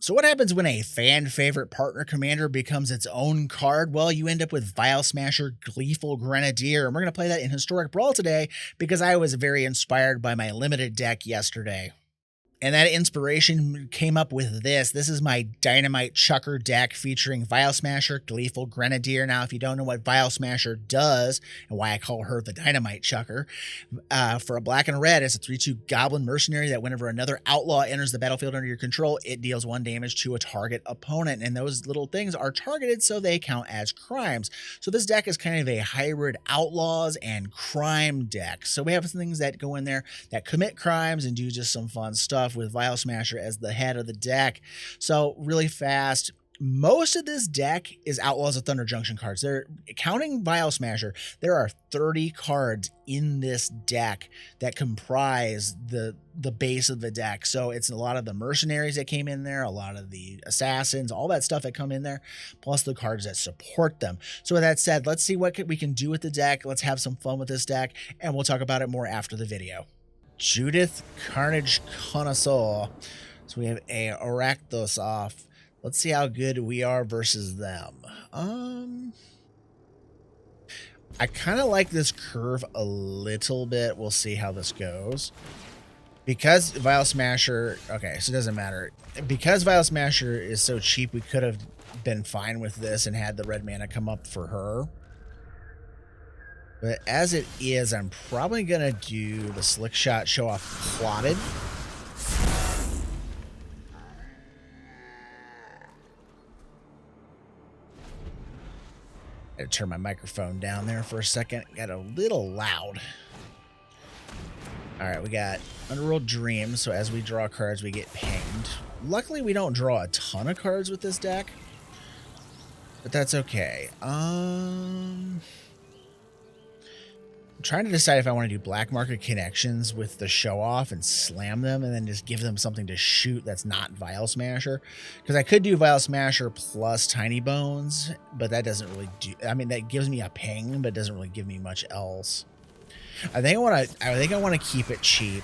So what happens when a fan favorite partner commander becomes its own card? Well, you end up with Vial Smasher, Gleeful Grenadier, and we're going to play that in Historic Brawl today because I was very inspired by my limited deck yesterday. And that inspiration came up with this. This is my Dynamite Chucker deck featuring Vial Smasher, Gleeful Grenadier. Now, if you don't know what Vial Smasher does and why I call her the Dynamite Chucker, for a black and a red, it's a 3/2 Goblin Mercenary that whenever another Outlaw enters the battlefield under your control, it deals 1 damage to a target opponent. And those little things are targeted, so they count as crimes. So this deck is kind of a hybrid Outlaws and crime deck. So we have things that go in there that commit crimes and do just some fun stuff with Vial Smasher as the head of the deck. So really fast, most of this deck is Outlaws of Thunder Junction cards. They're counting Vial Smasher. There are 30 cards in this deck that comprise the base of the deck. So it's a lot of the mercenaries that came in there, a lot of the assassins, all that stuff that come in there, plus the cards that support them. So with that said, let's see what we can do with the deck. Let's have some fun with this deck, and we'll talk about it more after the video. Judith, Carnage, Connoisseur. So we have a Rakdos off. Let's see how good we are versus them. I kind of like this curve a little bit. We'll see how this goes. Because Vial Smasher, okay, so it doesn't matter. Because Vial Smasher is so cheap, we could have been fine with this and had the red mana come up for her. But as it is, I'm probably going to do the Slick Shot Show Off Plotted. I had to turn my microphone down there for a second. Got a little loud. All right, we got Underworld Dream. So as we draw cards, we get pinged. Luckily, we don't draw a ton of cards with this deck. But that's okay. I'm trying to decide if I want to do Black Market Connections with the Show Off and slam them and then just give them something to shoot that's not Vial Smasher. Because I could do Vial Smasher plus Tiny Bones, but that doesn't really do... I mean, that gives me a ping, but doesn't really give me much else. I think I want to keep it cheap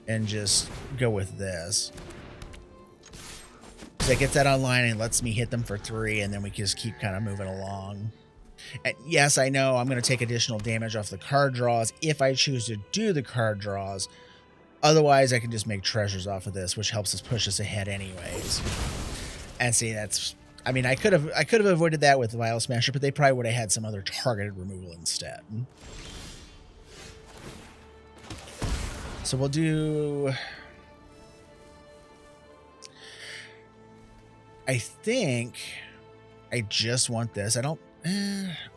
and just go with this. So it gets that online and lets me hit them for 3, and then we just keep kind of moving along. And yes, I know I'm going to take additional damage off the card draws if I choose to do the card draws. Otherwise, I can just make treasures off of this, which helps us push us ahead anyways. And see, that's... I mean, I could have avoided that with Vial Smasher, but they probably would have had some other targeted removal instead. So we'll do... I think I just want this. I don't...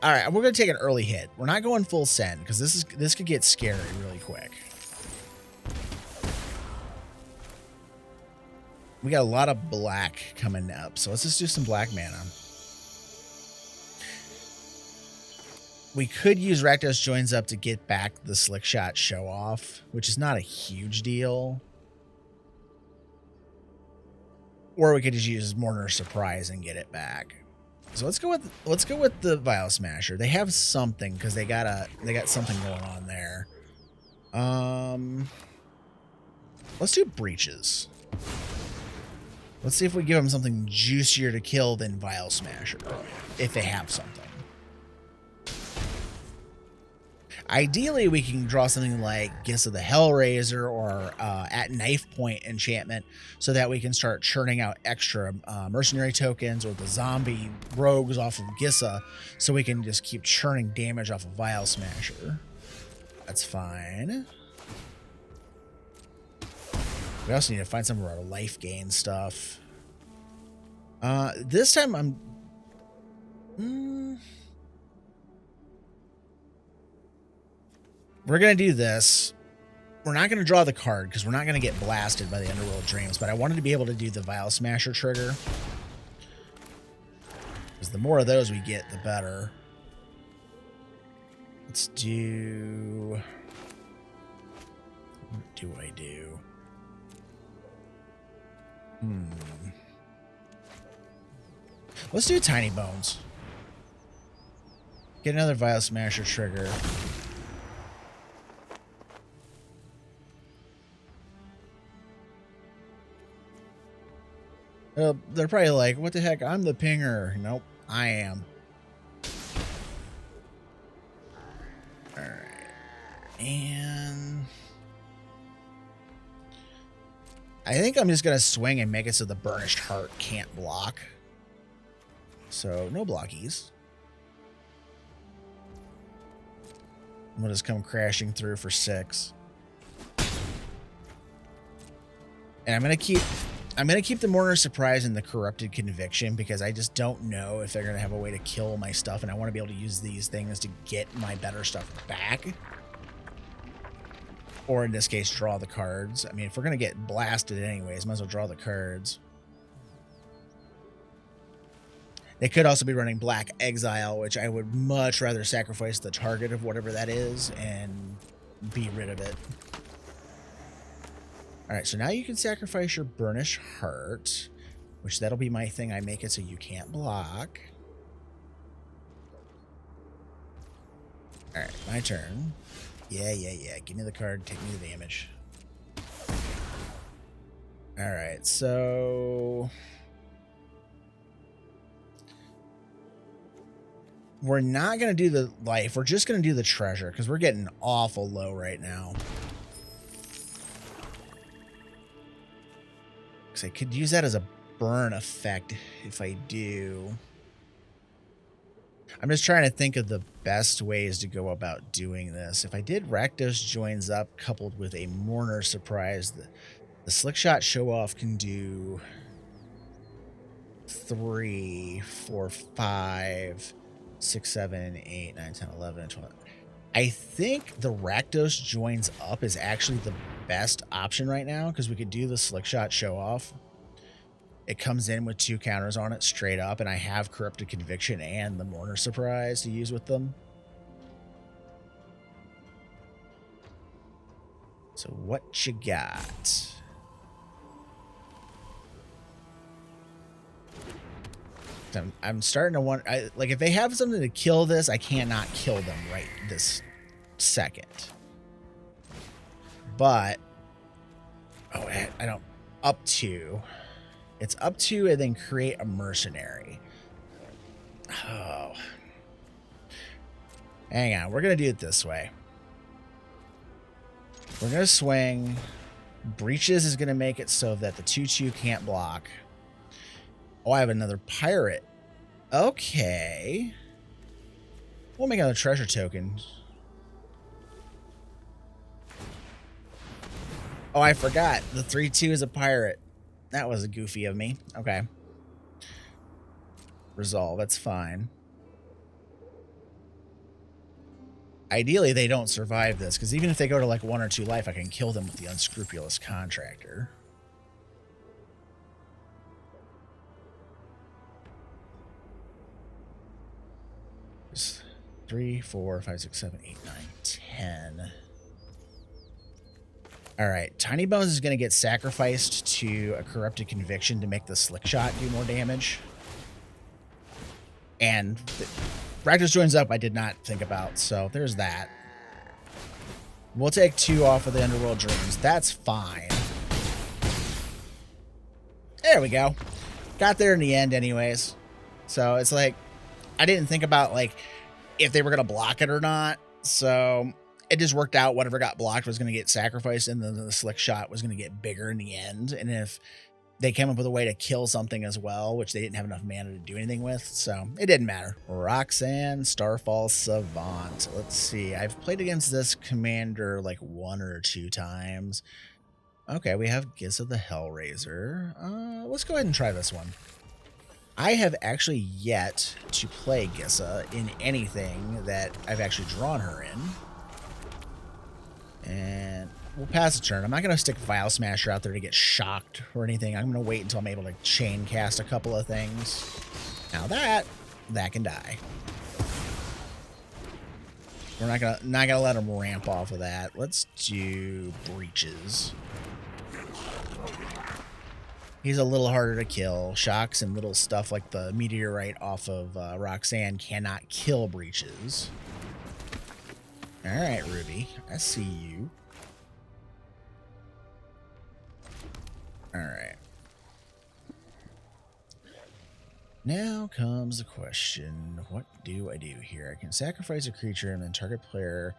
All right, we're going to take an early hit. We're not going full send because this could get scary really quick. We got a lot of black coming up, so let's just do some black mana. We could use Rakdos Joins Up to get back the Slick Shot Show Off, which is not a huge deal. Or we could just use Mourner's Surprise and get it back. So let's go with the Vial Smasher. They have something because they got something going on there. Let's do Breaches. Let's see if we give them something juicier to kill than Vial Smasher, if they have something. Ideally, we can draw something like Gifts of the Hellraiser or At Knife Point enchantment so that we can start churning out extra mercenary tokens or the zombie rogues off of Gissa so we can just keep churning damage off of Vial Smasher. That's fine. We also need to find some of our life gain stuff. This time I'm... We're going to do this. We're not going to draw the card because we're not going to get blasted by the Underworld Dreams, but I wanted to be able to do the Vial Smasher trigger. Because the more of those we get, the better. Let's do... What do I do? Let's do Tiny Bones. Get another Vial Smasher trigger. They're probably like, what the heck? I'm the pinger. Nope, I am. Alright. And I think I'm just going to swing and make it so the Burnished Heart can't block. So, no blockies. We'll just come crashing through for 6. And I'm gonna keep the Mourner Surprise and the Corrupted Conviction because I just don't know if they're gonna have a way to kill my stuff, and I want to be able to use these things to get my better stuff back. Or in this case, draw the cards. I mean, if we're gonna get blasted anyways, might as well draw the cards. They could also be running Black Exile, which I would much rather sacrifice the target of whatever that is and be rid of it. Alright, so now you can sacrifice your Burnished Heart, which that'll be my thing. I make it so you can't block. Alright, my turn. Yeah. Give me the card, take me the damage. Alright, so we're not going to do the life. We're just going to do the treasure because we're getting awful low right now. Because I could use that as a burn effect if I do. I'm just trying to think of the best ways to go about doing this. If I did Rakdos Joins Up coupled with a Mourner Surprise, the Slick Shot Show Off can do 3, 4, 5, 6, 7, 8, 9, 10, 11, 12. I think the Rakdos Joins Up is actually the best option right now because we could do the Slick Shot Show Off. It comes in with 2 counters on it straight up, and I have Corrupted Conviction and the Mourner Surprise to use with them. So what you got? I'm starting to want, like, if they have something to kill this, I cannot kill them right this second. But, oh, I don't, up to, it's up to and then create a mercenary. Oh. Hang on, we're going to do it this way. We're going to swing. Breaches is going to make it so that the 2/2 can't block. Oh, I have another pirate. Okay. We'll make another treasure token. Oh, I forgot. The 3/2 is a pirate. That was goofy of me. Okay. Resolve. That's fine. Ideally, they don't survive this, because even if they go to like 1 or 2 life, I can kill them with the Unscrupulous Contractor. There's 3, 4, 5, 6, 7, 8, 9, 10. All right, Tiny Bones is going to get sacrificed to a Corrupted Conviction to make the Slick Shot do more damage. And Rakdos Joins Up I did not think about, so there's that. We'll take 2 off of the Underworld Dreams. That's fine. There we go. Got there in the end anyways. So it's like, I didn't think about like if they were going to block it or not. So it just worked out. Whatever got blocked was going to get sacrificed, and then the Slick Shot was going to get bigger in the end. And if they came up with a way to kill something as well, which they didn't have enough mana to do anything with, so it didn't matter. Roxanne, Starfall, Savant. Let's see. I've played against this commander like 1 or 2 times. Okay, we have Gissa the Hellraiser. Let's go ahead and try this one. I have actually yet to play Gissa in anything that I've actually drawn her in. And we'll pass a turn. I'm not going to stick Vial Smasher out there to get shocked or anything. I'm going to wait until I'm able to chain cast a couple of things. Now that can die. We're not gonna let him ramp off of that. Let's do Breaches. He's a little harder to kill. Shocks and little stuff like the meteorite off of Roxanne cannot kill Breaches. All right, Ruby, I see you. All right. Now comes the question, what do I do here? I can sacrifice a creature and then target player.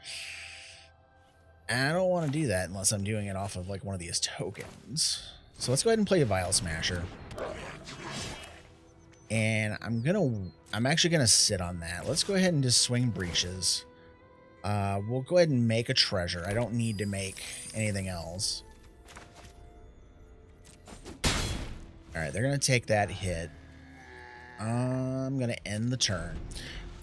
I don't want to do that unless I'm doing it off of like one of these tokens. So let's go ahead and play a Vial Smasher. And I'm actually gonna sit on that. Let's go ahead and just swing Breaches. We'll go ahead and make a treasure. I don't need to make anything else. Alright, they're gonna take that hit. I'm gonna end the turn.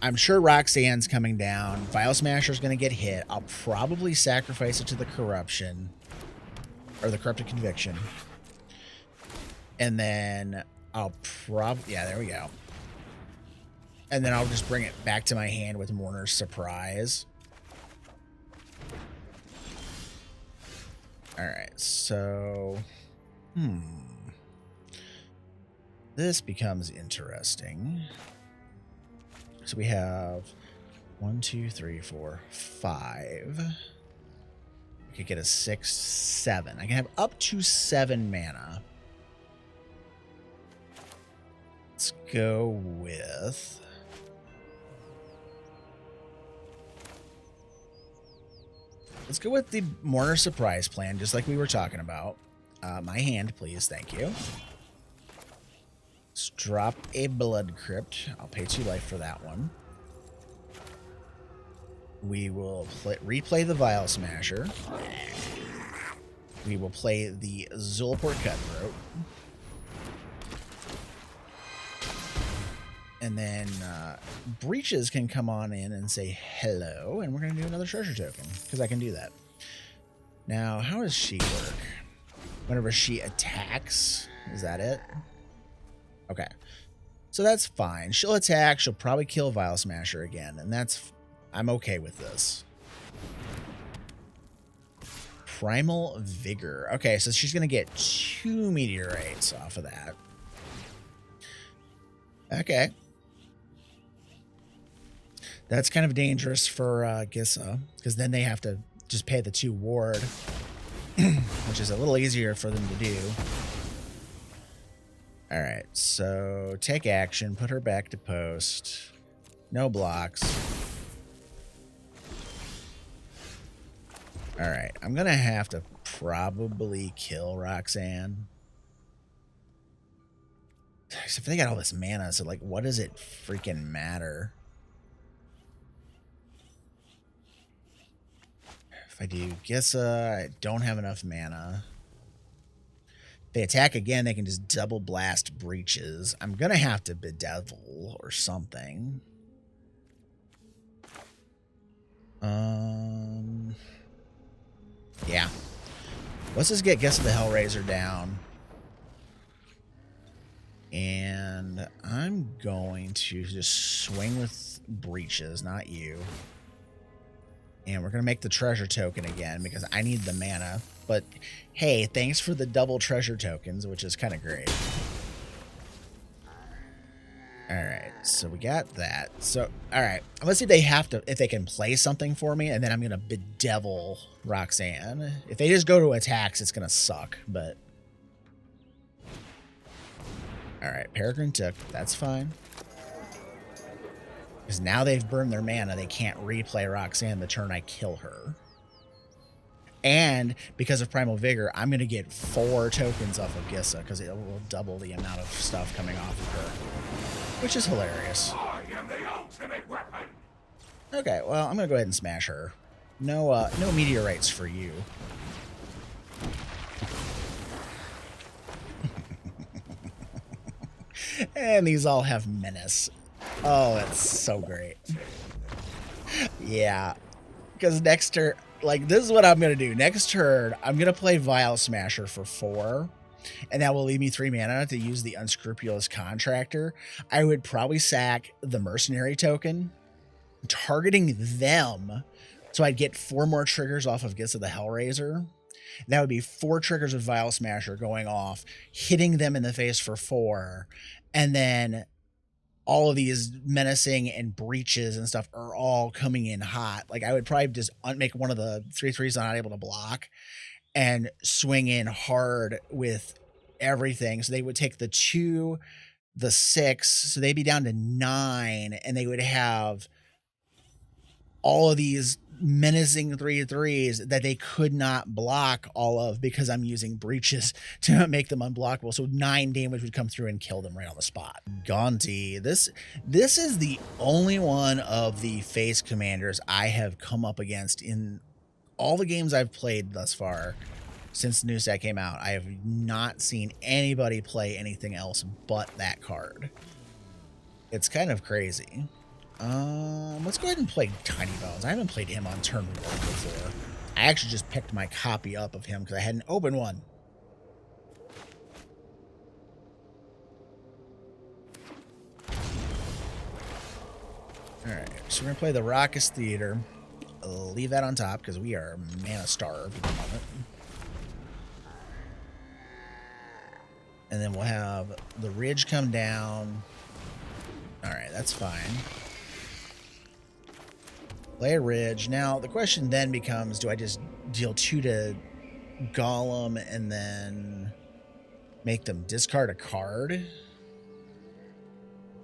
I'm sure Roxanne's coming down. Vial Smasher's gonna get hit. I'll probably sacrifice it to the Corruption. Or the Corrupted Conviction. And then I'll yeah, there we go. And then I'll just bring it back to my hand with Mourner's Surprise. Alright, so... This becomes interesting. So we have 1, 2, 3, 4, 5. We could get a 6, 7. I can have up to 7 mana. Let's go with... Let's go with the Mourner Surprise plan, just like we were talking about. My hand, please. Thank you. Let's drop a Blood Crypt. I'll pay 2 life for that one. We will replay the Vial Smasher. We will play the Zulaport Cutthroat. And then Breaches can come on in and say hello, and we're going to do another treasure token, because I can do that. Now, how does she work? Whenever she attacks, is that it? Okay. So that's fine. She'll attack, she'll probably kill Vial Smasher again, and I'm okay with this. Primal Vigor. Okay, so she's going to get 2 meteorites off of that. Okay. That's kind of dangerous for Gissa, because then they have to just pay the 2 ward, which is a little easier for them to do. Alright, so take action, put her back to post. No blocks. Alright, I'm going to have to probably kill Roxanne. If they got all this mana, so like, what does it freaking matter? If I do Gissa, I don't have enough mana. If they attack again, they can just double blast Breaches. I'm gonna have to Bedevil or something. Yeah. Let's just get Gissa the Hellraiser down. And I'm going to just swing with Breaches, not you. And we're going to make the treasure token again because I need the mana. But hey, thanks for the double treasure tokens, which is kind of great. Alright, so we got that. So, alright, let's see if they can play something for me, and then I'm going to Bedevil Roxanne. If they just go to attacks, it's going to suck, but... Alright, Peregrine took. That's fine. Because now they've burned their mana, they can't replay Roxanne the turn I kill her. And because of Primal Vigor, I'm going to get 4 tokens off of Gissa, because it will double the amount of stuff coming off of her. Which is hilarious. I am the ultimate weapon. Okay, well, I'm going to go ahead and smash her. No meteorites for you. And these all have menace. Oh, that's so great. Yeah. Because next turn, like, this is what I'm going to do. Next turn, I'm going to play Vial Smasher for 4. And that will leave me 3 mana to use the Unscrupulous Contractor. I would probably sack the Mercenary token, targeting them. So I'd get 4 more triggers off of Gissa the Hellraiser. That would be 4 triggers of Vial Smasher going off, hitting them in the face for 4. And then all of these menacing and breaches and stuff are all coming in hot. Like, I would probably just make one of the 3/3s not able to block and swing in hard with everything. So they would take the 2 the 6, so they'd be down to 9, and they would have all of these menacing 3/3s that they could not block all of because I'm using breaches to make them unblockable. So 9 damage would come through and kill them right on the spot. Gonti, this is the only one of the face commanders I have come up against in all the games I've played thus far. Since the new set came out, I have not seen anybody play anything else but that card. It's kind of crazy. Let's go ahead and play Tiny Bones. I haven't played him on turn 1 before. I actually just picked my copy up of him because I hadn't opened one. Alright, so we're going to play the Raucous Theater. I'll leave that on top because we are mana starved at the moment. And then we'll have the Ridge come down. Alright, that's fine. Play a Ridge. Now, the question then becomes, do I just deal 2 to Golem and then make them discard a card?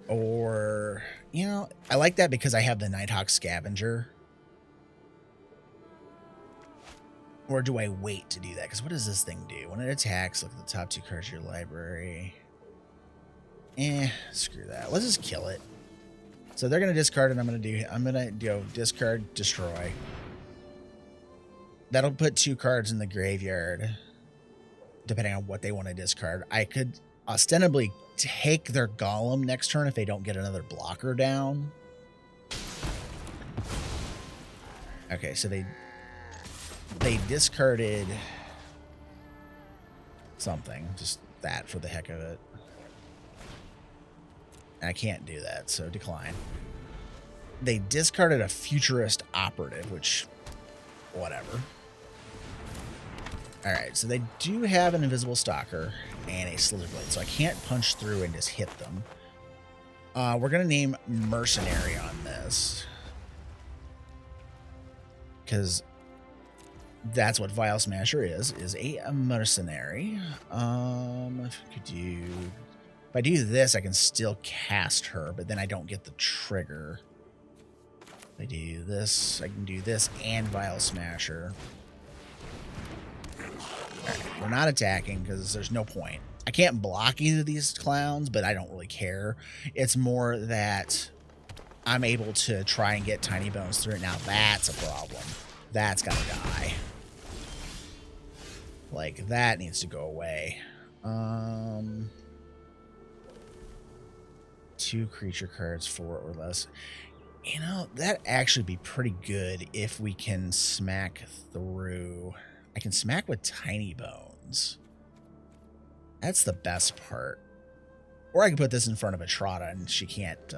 Or, you know, I like that because I have the Nighthawk Scavenger. Or do I wait to do that? Because what does this thing do? When it attacks, look at the top 2 cards of your library. Screw that. Let's just kill it. So they're going to discard, and I'm going to do discard, destroy. That'll put 2 cards in the graveyard, depending on what they want to discard. I could ostensibly take their Golem next turn if they don't get another blocker down. Okay, so they discarded something, just that for the heck of it. I can't do that, so decline. They discarded a Futurist Operative, which, whatever. Alright, so they do have an Invisible Stalker and a Slitherblade, so I can't punch through and just hit them. We're going to name Mercenary on this, because that's what Vial Smasher is a mercenary. If I do this, I can still cast her, but then I don't get the trigger. If I do this, I can do this and Vial Smasher. Alright, we're not attacking because there's no point. I can't block either of these clowns, but I don't really care. It's more that I'm able to try and get Tiny Bones through it. Now that's a problem. That's gotta die. Like, that needs to go away. 2 creature cards, 4 or less. You know, that'd actually be pretty good if we can smack through. I can smack with Tiny Bones. That's the best part. Or I can put this in front of a Trotta and she can't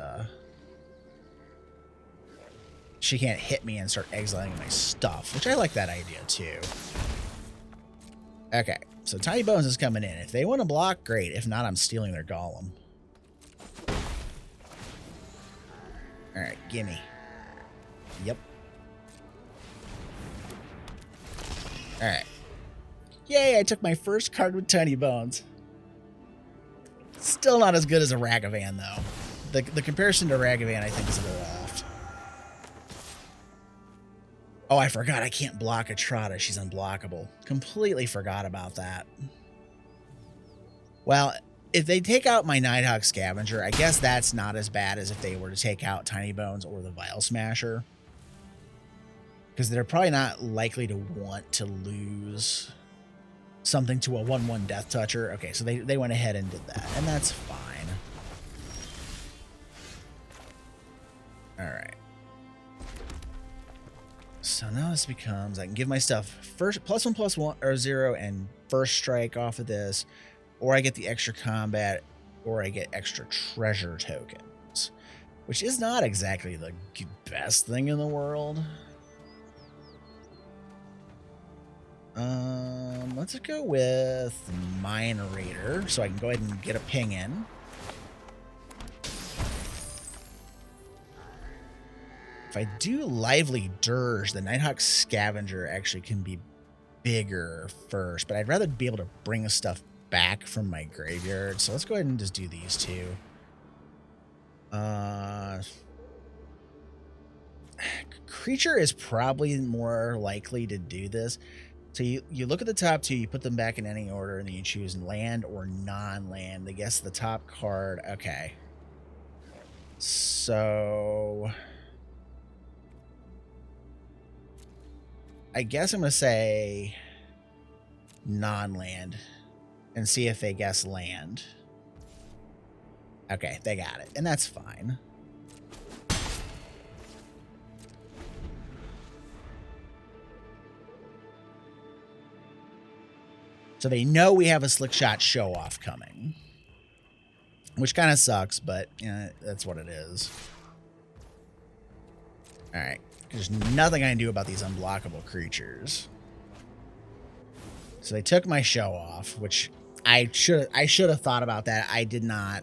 hit me and start exiling my stuff, which I like that idea too. Okay, so Tiny Bones is coming in. If they want to block, great. If not, I'm stealing their Golem. Alright, gimme. Yep. Alright. Yay, I took my first card with Tiny Bones. Still not as good as a Ragavan, though. The comparison to Ragavan, I think, is a little off. Oh, I forgot I can't block a Trotta. She's unblockable. Completely forgot about that. Well, if they take out my Nighthawk Scavenger, I guess that's not as bad as if they were to take out Tiny Bones or the Vial Smasher. Because they're probably not likely to want to lose something to a 1/1 Death Toucher. Okay, so they went ahead and did that, and that's fine. Alright. So now this becomes, I can give my stuff first +1/+1 or 0 and first strike off of this, or I get the extra combat, or I get extra treasure tokens, which is not exactly the best thing in the world. Let's go with Mine Raider, so I can go ahead and get a ping in. If I do Lively Dirge, the Nighthawk Scavenger actually can be bigger first, but I'd rather be able to bring stuff back from my graveyard. So let's go ahead and just do these two. Creature is probably more likely to do this. So you look at the top two, you put them back in any order, and then you choose land or non-land. I guess the top card. Okay. So I guess I'm going to say non-land and see if they guess land. Okay, they got it, and that's fine. So they know we have a slick shot show-off coming, which kind of sucks, but that's what it is. All right, there's nothing I can do about these unblockable creatures. So they took my show-off, which I should have thought about that. I did not.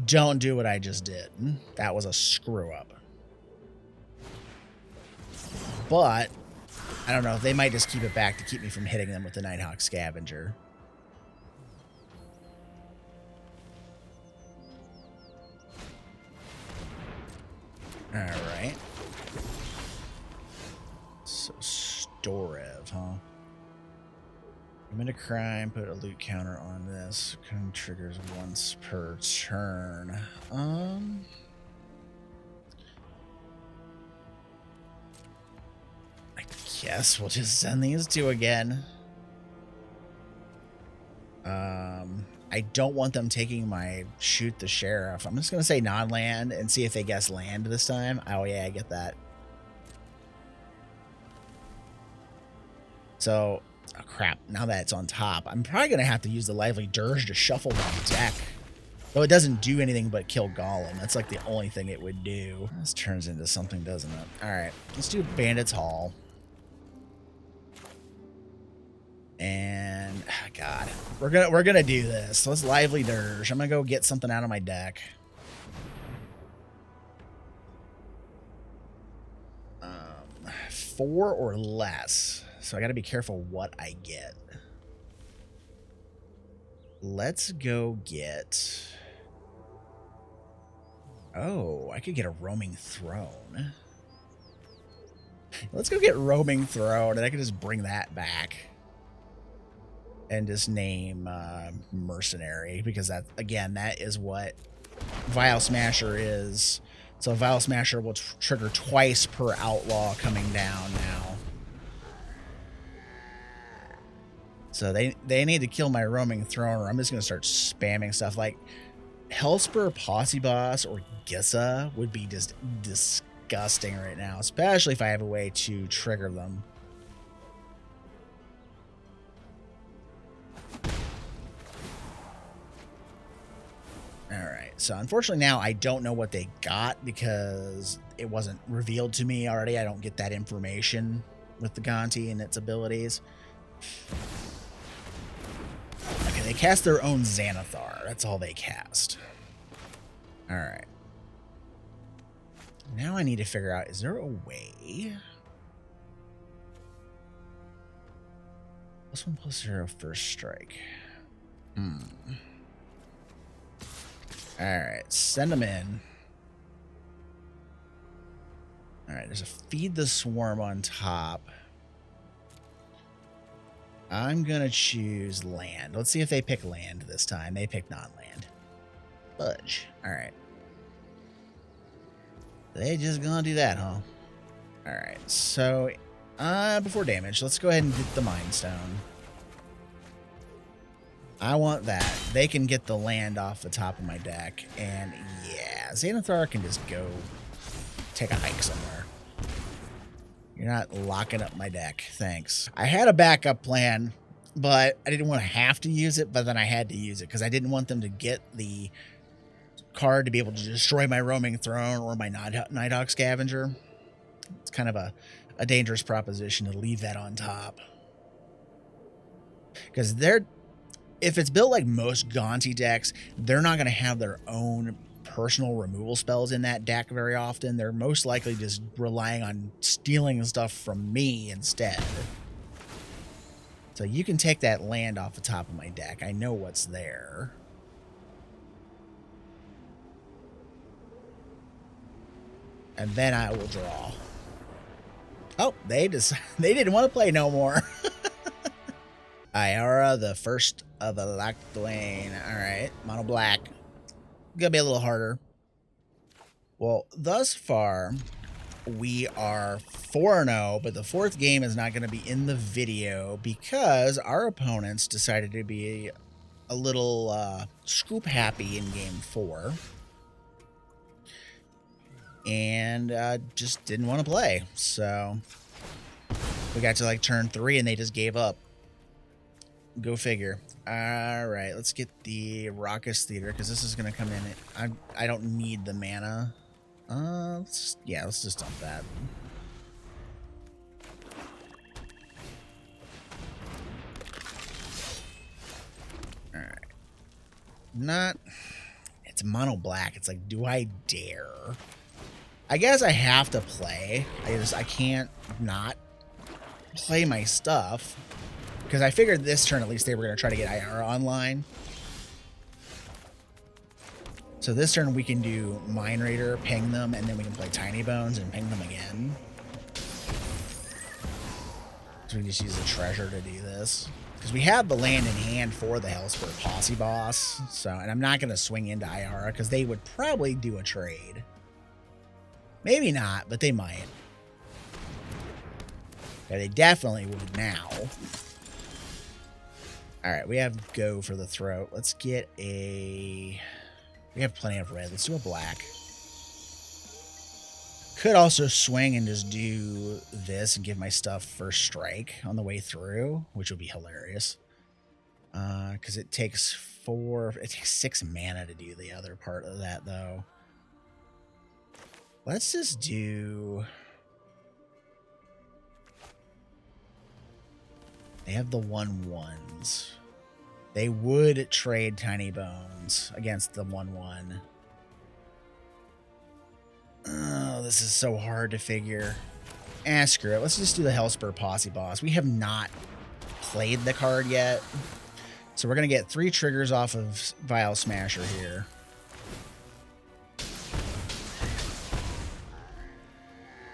Don't do what I just did. That was a screw-up. But I don't know. They might just keep it back to keep me from hitting them with the Nighthawk Scavenger. All right. So Storev, huh? Commit a crime, put a loot counter on this. Triggers once per turn. I guess we'll just send these two again. I don't want them taking my shoot the sheriff. I'm just going to say non-land and see if they guess land this time. Oh, yeah, I get that. So, oh, crap. Now that it's on top, I'm probably going to have to use the Lively Dirge to shuffle my deck. Though it doesn't do anything but kill Golem. That's like the only thing it would do. This turns into something, doesn't it? All right, let's do Bandit's Hall. And oh God, we're gonna do this. So let's Lively Dirge. I'm gonna go get something out of my deck. 4 or less. So I got to be careful what I get. Let's go get. Oh, I could get a Roaming Throne. Let's go get Roaming Throne, and I can just bring that back. And just name Mercenary, because that, again, that is what Vial Smasher is. So Vial Smasher will trigger twice per Outlaw coming down now. So they need to kill my Roaming Throne, or I'm just going to start spamming stuff like Hellspur, Posse Boss, or Gissa would be just disgusting right now, especially if I have a way to trigger them. Alright, so unfortunately now I don't know what they got because it wasn't revealed to me already. I don't get that information with the Gonti and its abilities. Okay, they cast their own Xanathar. That's all they cast. Alright. Now I need to figure out, is there a way? +1/+0 first strike. Alright, send them in. Alright, there's a Feed the Swarm on top. I'm going to choose land. Let's see if they pick land this time. They pick non-land. Fudge. Alright. They just gonna do that, huh? Alright, so before damage, let's go ahead and get the Mind Stone. I want that. They can get the land off the top of my deck. And yeah, Xanathar can just go take a hike somewhere. You're not locking up my deck. Thanks. I had a backup plan, but I didn't want to have to use it, but then I had to use it because I didn't want them to get the card to be able to destroy my Roaming Throne or my Nighthawk Scavenger. It's kind of a dangerous proposition to leave that on top. Because if it's built like most Gonti decks, they're not going to have their own personal removal spells in that deck very often. They're most likely just relying on stealing stuff from me instead. So you can take that land off the top of my deck. I know what's there. And then I will draw. Oh, they didn't want to play no more. Ayara, the first of the Lochthwain. Alright, mono black. Gonna be a little harder. Well, thus far, we are 4-0, but the fourth game is not going to be in the video because our opponents decided to be a little scoop happy in game 4. And just didn't want to play. So we got to like turn 3 and they just gave up. Go figure. All right, let's get the Raucous Theater because this is going to come in. I don't need the mana. Let's just dump that. All right. It's mono black. It's like, do I dare? I guess I have to play. I can't not play my stuff. Because I figured this turn, at least, they were going to try to get Ayara online. So this turn, we can do Mind Raider, ping them, and then we can play Tiny Bones and ping them again. So we just use the treasure to do this. Because we have the land in hand for the Hellspur Posse Boss. So, and I'm not going to swing into Ayara, because they would probably do a trade. Maybe not, but they might. Yeah, they definitely would now. Alright, we have Go for the throat. Let's get a... We have plenty of red. Let's do a black. Could also swing and just do this and give my stuff first strike on the way through, which would be hilarious. Because it takes 6 mana to do the other part of that, though. Let's just do... They have the 1/1s. They would trade Tiny Bones against the 1/1. Oh, this is so hard to figure. Screw it. Let's just do the Hellspur Posse Boss. We have not played the card yet. So we're going to get 3 triggers off of Vial Smasher here.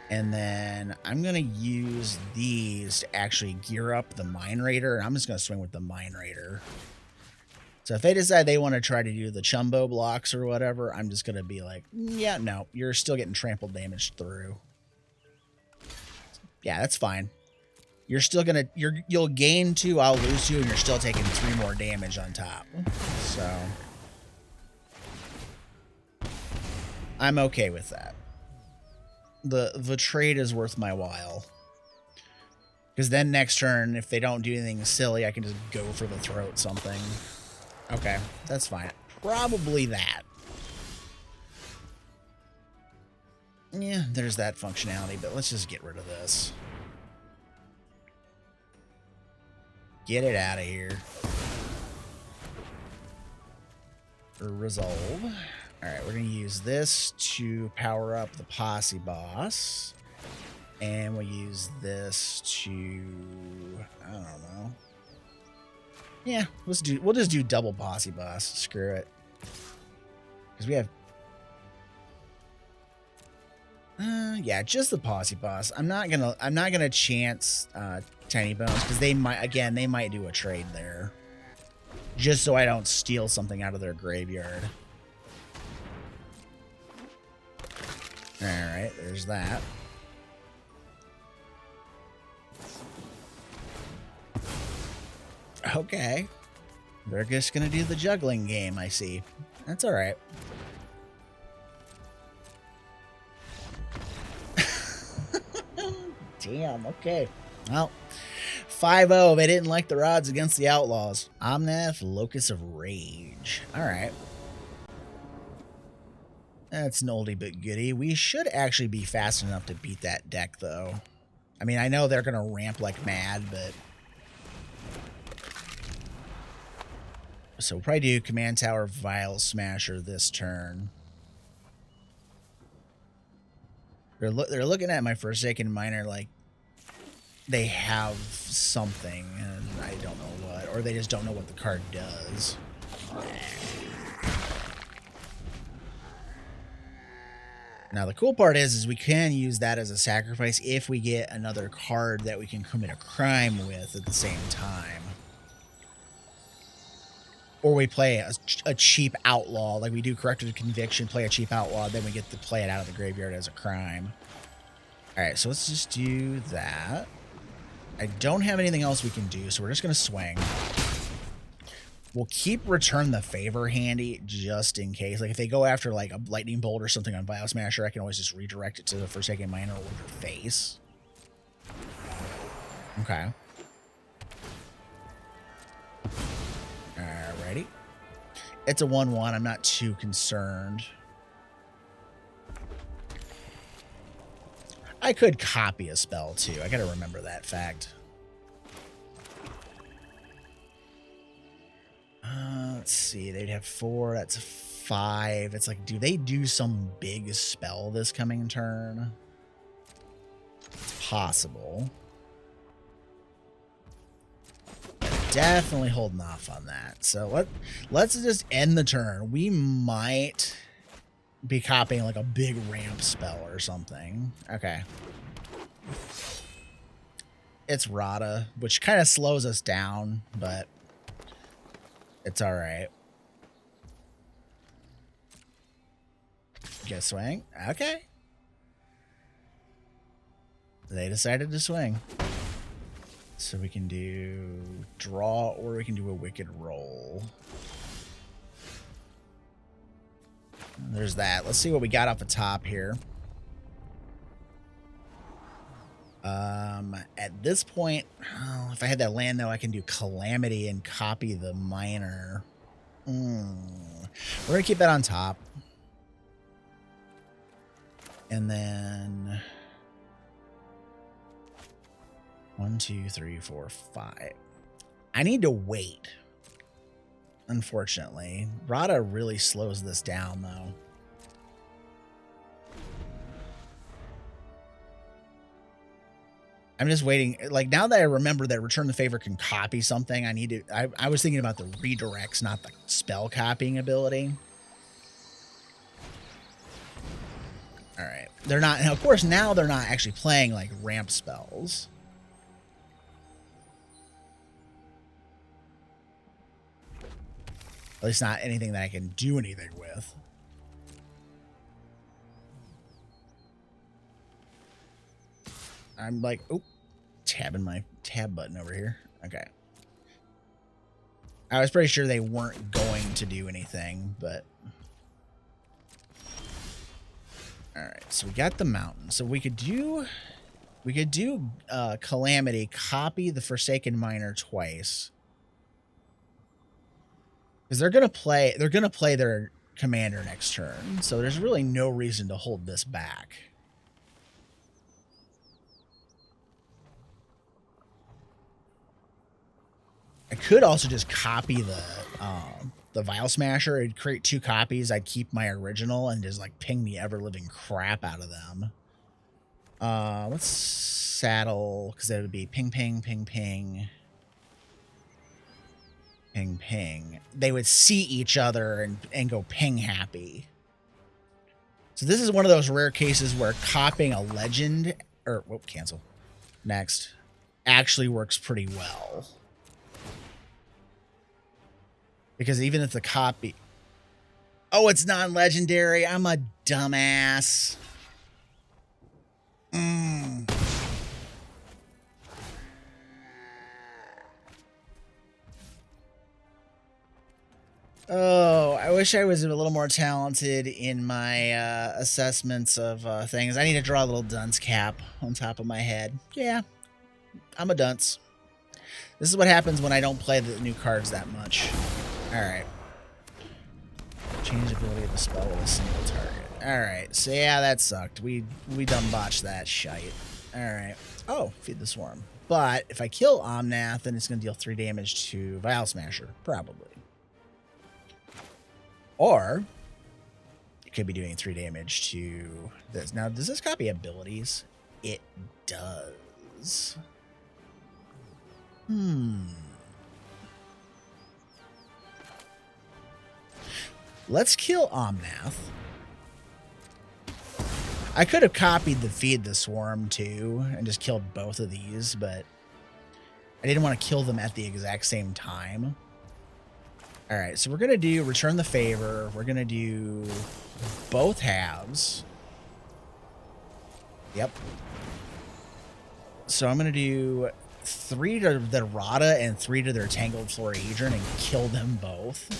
And then I'm going to use these to actually gear up the Mind Raider. And I'm just going to swing with the Mind Raider. So if they decide they want to try to do the Chumbo blocks or whatever, I'm just going to be like, yeah, no, you're still getting trampled damage through. Yeah, that's fine. You're still going to, you'll gain 2, I'll lose 2, and you're still taking 3 more damage on top. So I'm okay with that. The trade is worth my while. Because then next turn, if they don't do anything silly, I can just go for the throat something. Okay, that's fine. Probably that. Yeah, there's that functionality, but let's just get rid of this. Get it out of here. Resolve. Alright, we're going to use this to power up the Posse Boss. And we'll use this to... I don't know. Yeah, we'll just do double Posse Boss. Screw it. Because we have... yeah, just the Posse Boss. I'm not gonna chance Tiny Bones because they might do a trade there. Just so I don't steal something out of their graveyard. Alright, there's that. Okay. They're just gonna do the juggling game, I see. That's alright. Damn, okay. Well, 5-0. They didn't like the odds against the Outlaws. Omnath, Locus of Rage. Alright. That's an oldie but goodie. We should actually be fast enough to beat that deck, though. I mean, I know they're going to ramp like mad, but... So we'll probably do Command Tower Vial Smasher this turn. They're looking at my Forsaken Miner like, they have something, and I don't know what, or they just don't know what the card does. Now, the cool part is we can use that as a sacrifice if we get another card that we can commit a crime with at the same time. Or we play a cheap outlaw, like we do corrective conviction, play a cheap outlaw, then we get to play it out of the graveyard as a crime. All right, so let's just do that. I don't have anything else we can do, so we're just going to swing. We'll keep Return the Favor handy just in case. Like if they go after like a Lightning Bolt or something on Vial Smasher, I can always just redirect it to the Forsaken Miner or their face. Okay. Alrighty. It's a 1/1. I'm not too concerned. I could copy a spell too. I gotta remember that fact. Let's see. They'd have 4. That's 5. It's like, do they do some big spell this coming turn? It's possible. Definitely holding off on that. So let's just end the turn. We might be copying like a big ramp spell or something. Okay. It's Rada, which kind of slows us down, but it's all right. Get swing. Okay. They decided to swing. So we can do draw, or we can do a wicked roll. There's that. Let's see what we got off the top here. At this point, if I had that land, though, I can do Calamity and copy the Miner. We're going to keep that on top. And then 1, 2, 3, 4, 5. I need to wait. Unfortunately, Rada really slows this down, though. I'm just waiting. Like, now that I remember that Return the Favor can copy something, I need to. I was thinking about the redirects, not the spell copying ability. All right, they're not. And of course, now they're not actually playing like ramp spells. At least not anything that I can do anything with. I'm like, oh, tabbing my tab button over here. Okay. I was pretty sure they weren't going to do anything, but. All right, so we got the mountain. So we could do Calamity, copy the Forsaken Miner twice. Because they're gonna play their commander next turn, so there's really no reason to hold this back. I could also just copy the Vial Smasher. I'd create 2 copies. I'd keep my original and just like ping the ever living crap out of them. Let's saddle, because that would be ping, ping, ping, ping. Ping, ping. They would see each other and go ping happy. So this is one of those rare cases where copying a legend, or, whoop, cancel. Next. Actually works pretty well. Because even if the copy... Oh, it's non-legendary. I'm a dumbass. Oh, I wish I was a little more talented in my assessments of things. I need to draw a little dunce cap on top of my head. Yeah, I'm a dunce. This is what happens when I don't play the new cards that much. All right. Change the ability of the spell with a single target. All right, so yeah, that sucked. We done botched that shite. All right. Oh, feed the swarm. But if I kill Omnath, then it's going to deal 3 damage to Vial Smasher, probably. Or it could be doing 3 damage to this. Now, does this copy abilities? It does. Let's kill Omnath. I could have copied the Feed the Swarm too and just killed both of these, but I didn't want to kill them at the exact same time. All right, so we're going to do Return the Favor. We're going to do both halves. Yep. So I'm going to do 3 to the Rada and 3 to their Tangled Floor Agent and kill them both.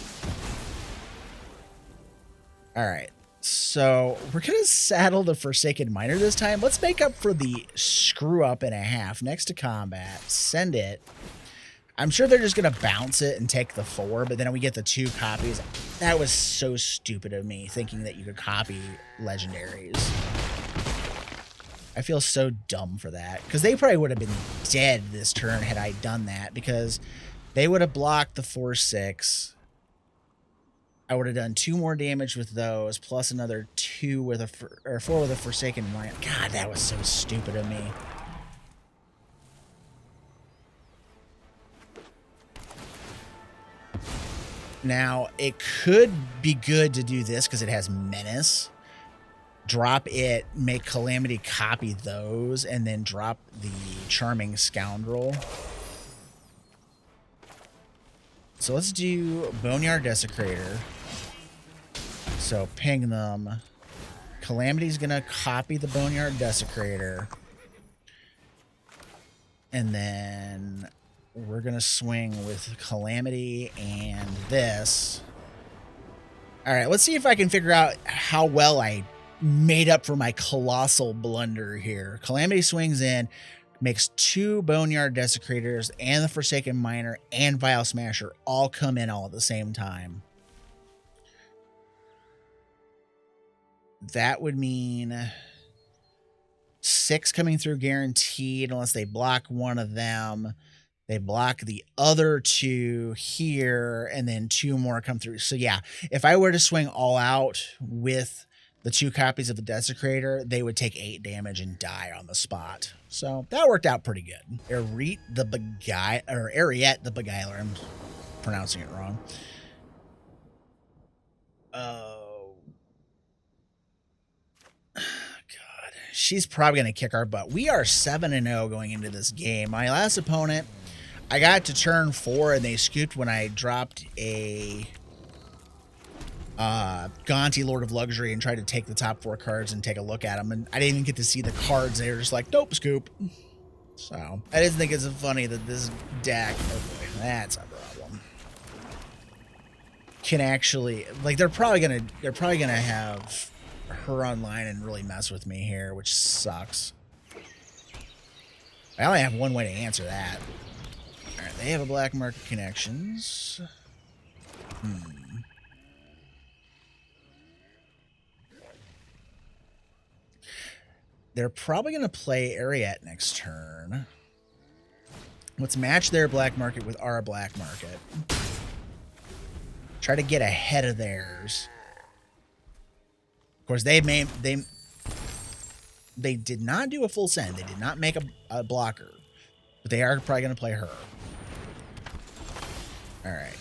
All right. So we're going to saddle the Forsaken Miner this time. Let's make up for the screw up and a half next to combat. Send it. I'm sure they're just going to bounce it and take the 4, but then we get the 2 copies. That was so stupid of me, thinking that you could copy legendaries. I feel so dumb for that, because they probably would have been dead this turn had I done that, because they would have blocked the 4/6. I would have done 2 more damage with those, plus another 2 with a 4 with a Forsaken Miner. God, that was so stupid of me. Now, it could be good to do this because it has Menace. Drop it, make Calamity copy those, and then drop the Charming Scoundrel. So let's do Boneyard Desecrator. So ping them. Calamity's going to copy the Boneyard Desecrator. And then we're going to swing with Calamity and this. All right, let's see if I can figure out how well I made up for my colossal blunder here. Calamity swings in, makes 2 Boneyard Desecrators and the Forsaken Miner and Vial Smasher all come in all at the same time. That would mean 6 coming through guaranteed unless they block one of them. They block the other 2 here, and then 2 more come through. So yeah, if I were to swing all out with the 2 copies of the Desecrator, they would take 8 damage and die on the spot. So that worked out pretty good. Eriette the Beguiler. I'm pronouncing it wrong. Oh. God. She's probably going to kick our butt. We are 7-0 going into this game. My last opponent, I got to turn 4 and they scooped when I dropped a Gonti, Lord of Luxury, and tried to take the top 4 cards and take a look at them, and I didn't even get to see the cards. They were just like, nope, scoop. So I just think it's funny that this deck, oh boy, that's a problem, can actually, like, they're probably gonna have her online and really mess with me here, which sucks. I only have one way to answer that. All right, they have a black market connections. They're probably going to play Eriette next turn. Let's match their black market with our black market. Try to get ahead of theirs. Of course, they did not do a full send. They did not make a blocker. But they are probably going to play her. All right.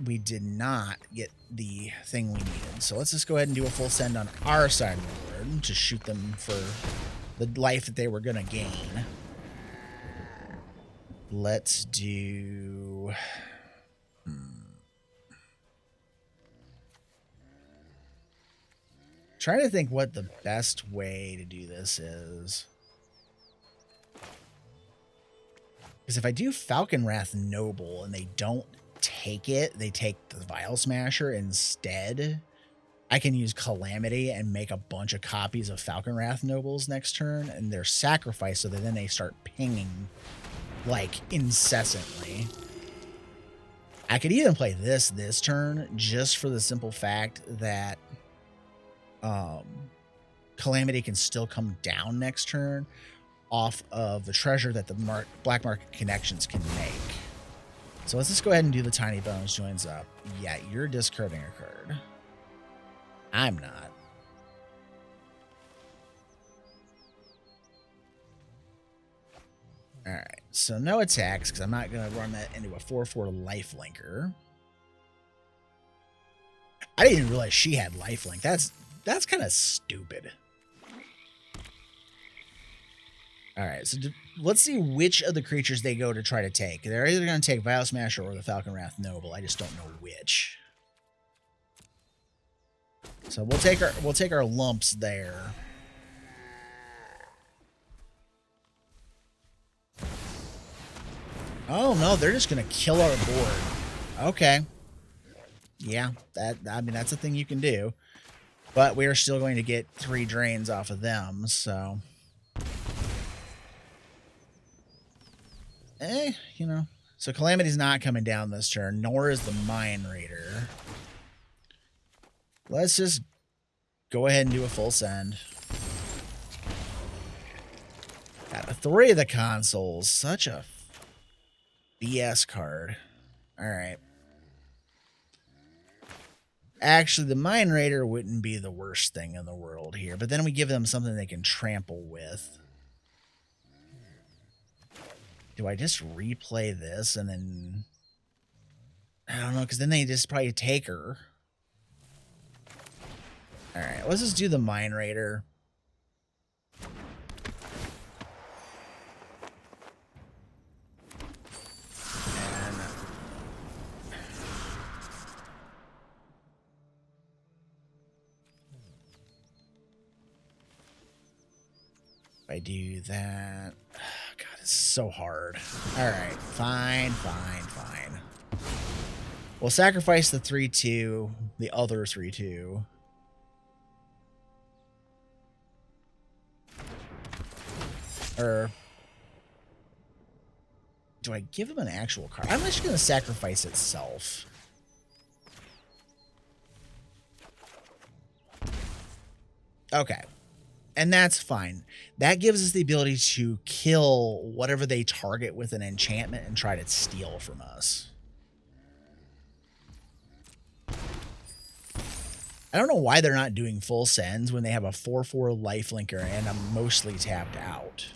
We did not get the thing we needed. So let's just go ahead and do a full send on our side of the board to shoot them for the life that they were going to gain. Let's do... Trying to think what the best way to do this is. Because if I do Falcon Wrath Noble and they don't take it, they take the Vial Smasher instead, I can use Calamity and make a bunch of copies of Falcon Wrath Nobles next turn, and they're sacrificed so that then they start pinging like incessantly. I could even play this turn just for the simple fact that Calamity can still come down next turn off of the treasure that the black market connections can make. So let's just go ahead and do the Tiny Bones joins up. Yeah, you're discarding a card. I'm not. All right, So no attacks, because I'm not going to run that into a 4/4 lifelinker. I didn't even realize she had lifelink. That's kind of stupid. All right, so let's see which of the creatures they go to try to take. They're either going to take Vial Smasher or the Falcon Wrath Noble. I just don't know which. So we'll take our lumps there. Oh no, they're just gonna kill our board. Okay. Yeah, I mean that's a thing you can do. But we are still going to get 3 drains off of them, so you know. So Calamity's not coming down this turn, nor is the Mind Raider. Let's just go ahead and do a full send. Got 3 of the consoles. Such a BS card. Alright. Actually, the Mind Raider wouldn't be the worst thing in the world here, but then we give them something they can trample with. Do I just replay this and then... I don't know, because then they just probably take her. Alright, let's just do the Mind Raider. I do that. Oh, God, it's so hard. All right, fine. We'll sacrifice the 3/2, the other 3/2. Or do I give him an actual card? I'm just going to sacrifice itself. Okay. And that's fine. That gives us the ability to kill whatever they target with an enchantment and try to steal from us. I don't know why they're not doing full sends when they have a 4/4 lifelinker and I'm mostly tapped out.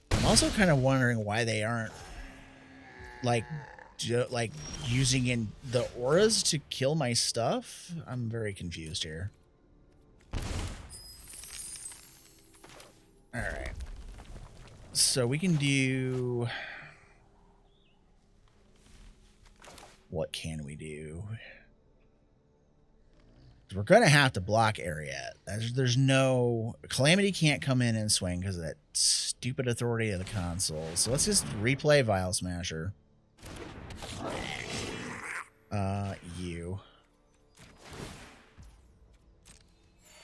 I'm also kind of wondering why they aren't like using in the auras to kill my stuff. I'm very confused here. All right. So we can do... What can we do? We're going to have to block Eriette. There's no... Calamity can't come in and swing because of that stupid authority of the console. So let's just replay Vial Smasher. You.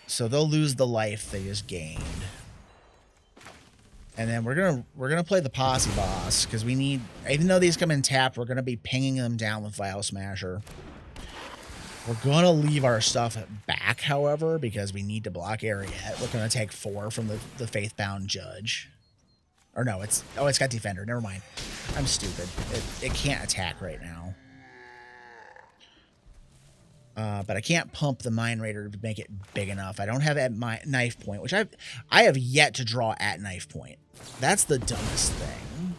So they'll lose the life they just gained. And then we're gonna play the Posse Boss because we need, even though these come in tapped, we're gonna be pinging them down with Vial Smasher. We're gonna leave our stuff back, however, because we need to block Eriette. We're gonna take 4 from the Faithbound Judge. Or no, it's got Defender. Never mind. I'm stupid. It can't attack right now. But I can't pump the Mind Raider to make it big enough. I don't have at my knife point, which I have yet to draw at knife point. That's the dumbest thing.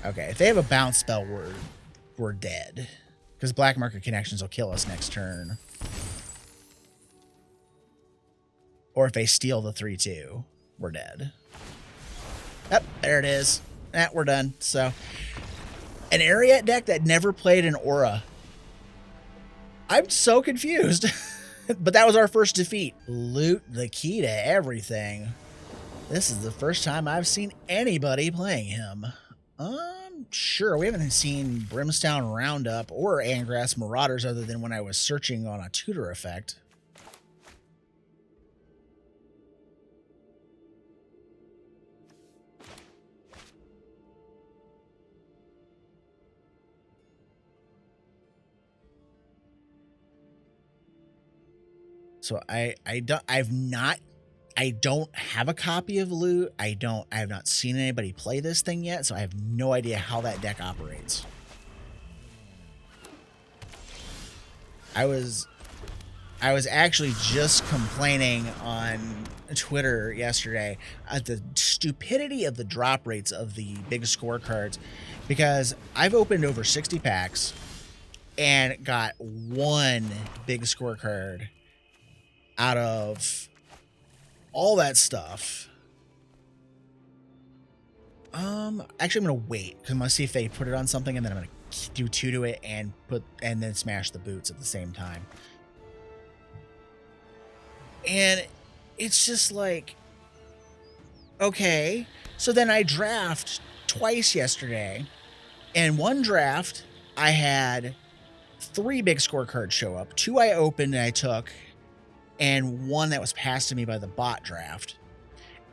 Okay, if they have a bounce spell, we're dead. Because Black Market Connections will kill us next turn. Or if they steal the 3/2, we're dead. Yep, there it is. We're done. So, an Eriette deck that never played an aura. I'm so confused. But that was our first defeat. Loot, the key to everything. This is the first time I've seen anybody playing him. Sure, we haven't seen Brimstone Roundup or Angrass Marauders other than when I was searching on a tutor effect. So I don't have a copy of Loot. I have not seen anybody play this thing yet, so I have no idea how that deck operates. I was actually just complaining on Twitter yesterday at the stupidity of the drop rates of the big scorecards, because I've opened over 60 packs and got one big scorecard out of all that stuff. Actually, I'm gonna wait because I'm gonna see if they put it on something, and then I'm gonna do 2 to it and then smash the boots at the same time. And it's just like, okay. So then I draft twice yesterday, and one draft I had 3 big scorecards show up. 2 I opened and I took, and 1 that was passed to me by the bot draft.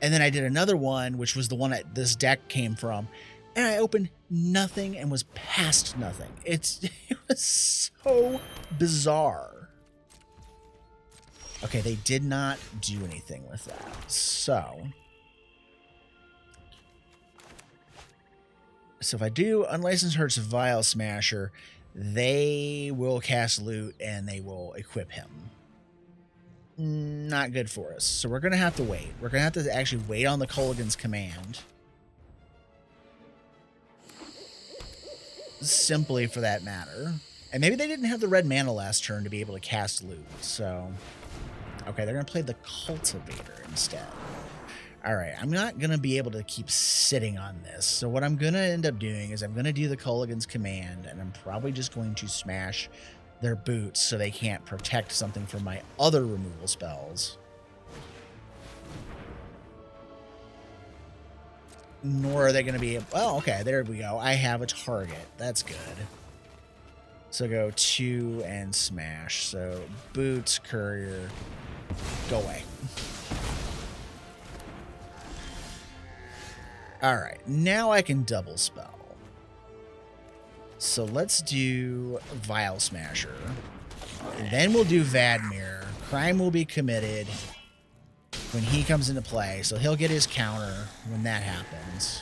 And then I did another one, which was the one that this deck came from, and I opened nothing and was passed nothing. It was so bizarre. Okay, they did not do anything with that. So if I do Unlicensed Hurts Vial Smasher, they will cast loot and they will equip him. Not good for us. So we're going to have to wait. We're going to have to actually wait on the Culligan's command. Simply for that matter. And maybe they didn't have the red mana last turn to be able to cast loot. So, okay, they're going to play the Cultivator instead. All right, I'm not going to be able to keep sitting on this. So what I'm going to end up doing is I'm going to do the Culligan's command, and I'm probably just going to smash their boots so they can't protect something from my other removal spells. Nor are they going to be... Well, okay, there we go. I have a target. That's good. So go 2 and smash. So boots, courier, go away. All right, now I can double spell. So let's do Vial Smasher. Then we'll do Vadmir. Crime will be committed when he comes into play, so he'll get his counter when that happens.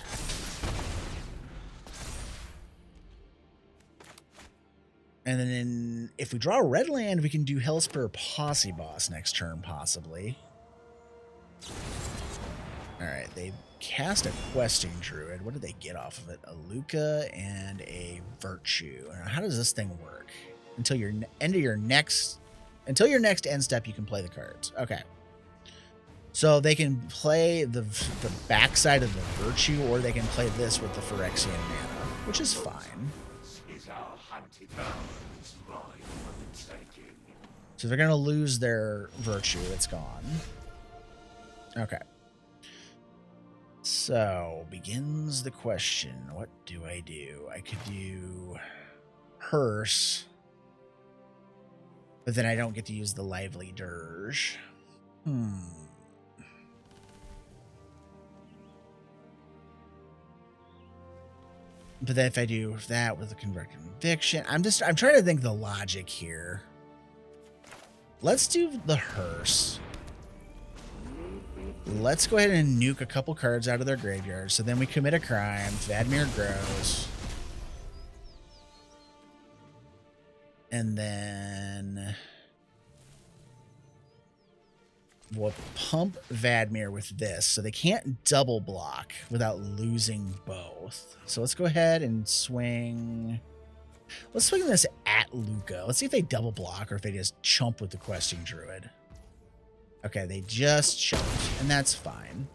And then if we draw a red land, we can do Hellspur Posse Boss next turn, possibly. All right, they cast a Questing Druid. What did they get off of it? A Luca and a Virtue. Now, how does this thing work? Until your next end step, you can play the cards. Okay. So they can play the backside of the Virtue, or they can play this with the Phyrexian mana, which is fine. So they're going to lose their Virtue. It's gone. Okay. So, begins the question. What do? I could do Hearse, but then I don't get to use the Lively Dirge. But then if I do that with the Convert Conviction, I'm trying to think the logic here. Let's do the Hearse. Let's go ahead and nuke a couple cards out of their graveyard. So then we commit a crime. Vadmir grows. And then we'll pump Vadmir with this. So they can't double block without losing both. So let's go ahead and swing. Let's swing this at Luca. Let's see if they double block or if they just chump with the Questing Druid. Okay, they just chumped, and that's fine.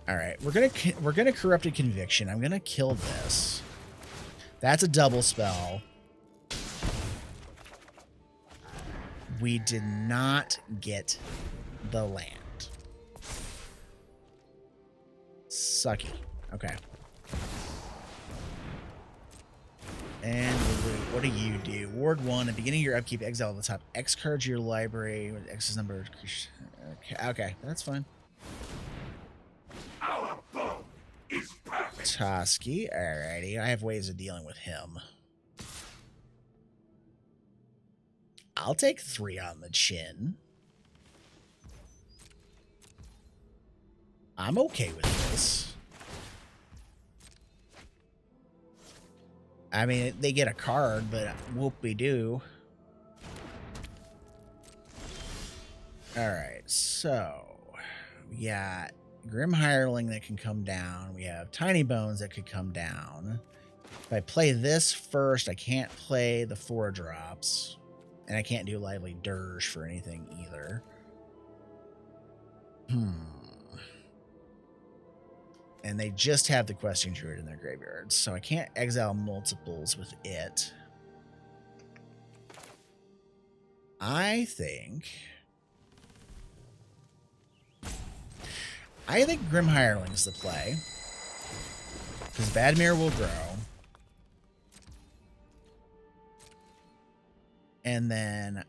All right, we're gonna Corrupted Conviction. I'm gonna kill this. That's a double spell. We did not get the land. Sucky. Okay. And what do you do? Ward 1, at the beginning of your upkeep, exile the top X cards of your library with X's number. Okay, that's fine. Our bow is perfect. Toski, alrighty. I have ways of dealing with him. I'll take 3 on the chin. I'm okay with this. I mean, they get a card, but whoop-we-do. All right, so we got Grim Hireling that can come down. We have Tiny Bones that could come down. If I play this first, I can't play the 4-drops. And I can't do Lively Dirge for anything either. And they just have the Questing Druid in their graveyards, so I can't exile multiples with it. I think Grim Hireling is the play, because Vadmir will grow. And then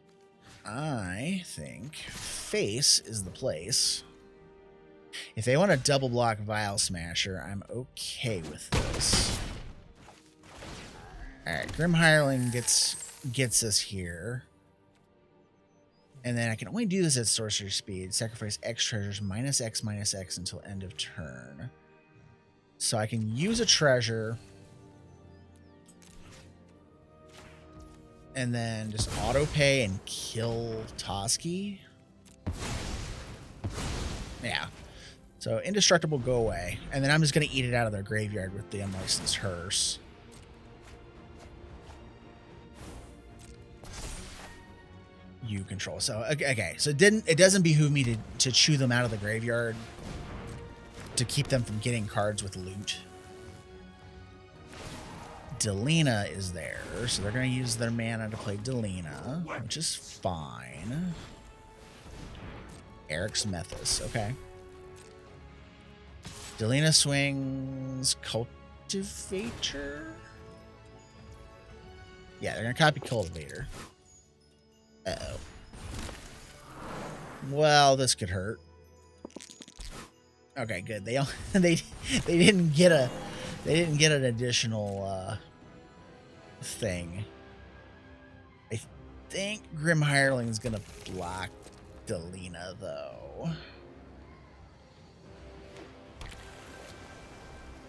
I think Face is the place. If they want to double block Vial Smasher, I'm okay with this. Alright, Grim Hireling gets us here. And then I can only do this at sorcery speed. Sacrifice X treasures -X until end of turn. So I can use a treasure. And then just auto pay and kill Toski. Yeah. So Indestructible, go away. And then I'm just going to eat it out of their graveyard with the Unlicensed Hearse. You control. So, okay. So it doesn't behoove me to chew them out of the graveyard to keep them from getting cards with loot. Delina is there, so they're going to use their mana to play Delina, which is fine. Eric's Methus, okay. Delina swings Cultivator. Yeah, they're going to copy Cultivator. Uh-oh. Well, this could hurt. Okay, good. They didn't get an additional thing. I think Grim Hireling is gonna block Delina though.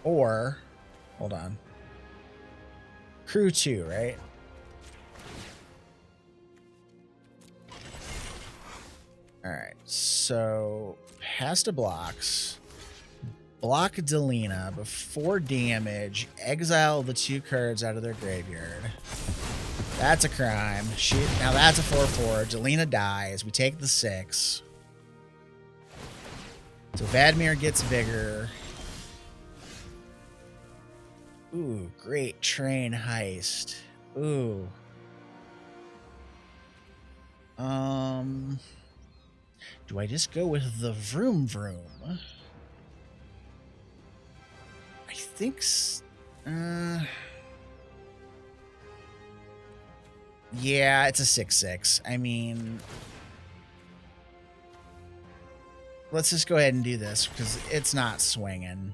Or hold on. Crew 2, right? Alright, so pass to blocks. Block Delina before damage. Exile the 2 cards out of their graveyard. That's a crime. Shoot. Now that's a 4/4. Delina dies. We take the 6. So Vadmir gets bigger. Ooh, great train heist. Ooh. Do I just go with the Vroom Vroom? I think, yeah, it's a 6/6. I mean, let's just go ahead and do this because it's not swinging.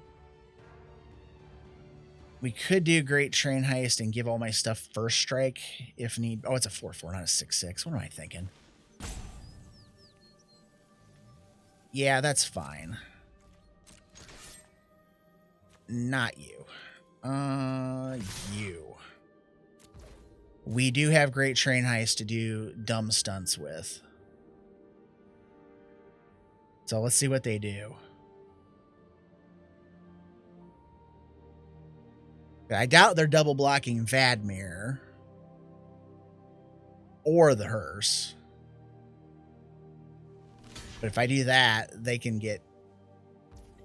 We could do Great Train Heist and give all my stuff first strike if need. Oh, it's a 4/4, not a 6/6. What am I thinking? Yeah, that's fine. Not you. You. We do have Great Train Heist to do dumb stunts with. So let's see what they do. I doubt they're double blocking Vadmir or the hearse. But if I do that, they can get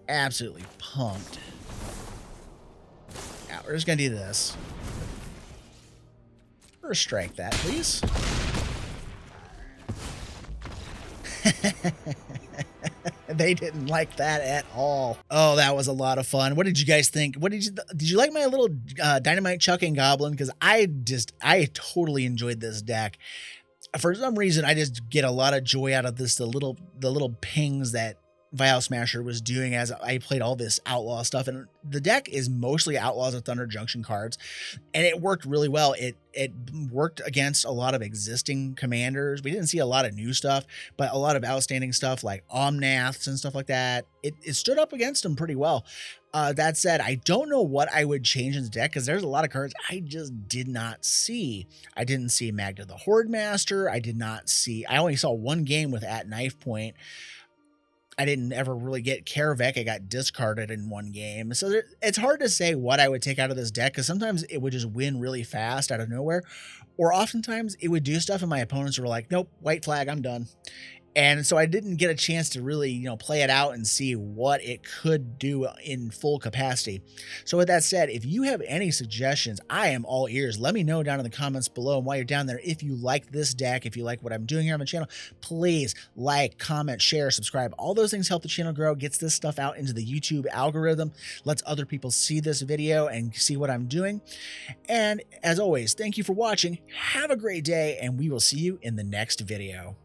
absolutely pumped. Now, we're just going to do this. First strike that, please. They didn't like that at all. Oh, that was a lot of fun. What did you guys think? Did you like my little Dynamite chucking Goblin? Because I totally enjoyed this deck. For some reason, I just get a lot of joy out of this. The little pings that Vial Smasher was doing as I played all this Outlaw stuff. And the deck is mostly Outlaws of Thunder Junction cards, and it worked really well. It worked against a lot of existing commanders. We didn't see a lot of new stuff, but a lot of outstanding stuff like Omnaths and stuff like that. It stood up against them pretty well. That said, I don't know what I would change in the deck because there's a lot of cards I just did not see. I didn't see Magda the Horde Master. I only saw one game with At Knife Point. I didn't ever really get Karavek. I got discarded in one game. So it's hard to say what I would take out of this deck because sometimes it would just win really fast out of nowhere. Or oftentimes it would do stuff and my opponents were like, nope, white flag, I'm done. And so I didn't get a chance to really, play it out and see what it could do in full capacity. So with that said, if you have any suggestions, I am all ears. Let me know down in the comments below. And while you're down there, if you like this deck, if you like what I'm doing here on the channel, please like, comment, share, subscribe. All those things help the channel grow, gets this stuff out into the YouTube algorithm, lets other people see this video and see what I'm doing. And as always, thank you for watching. Have a great day, and we will see you in the next video.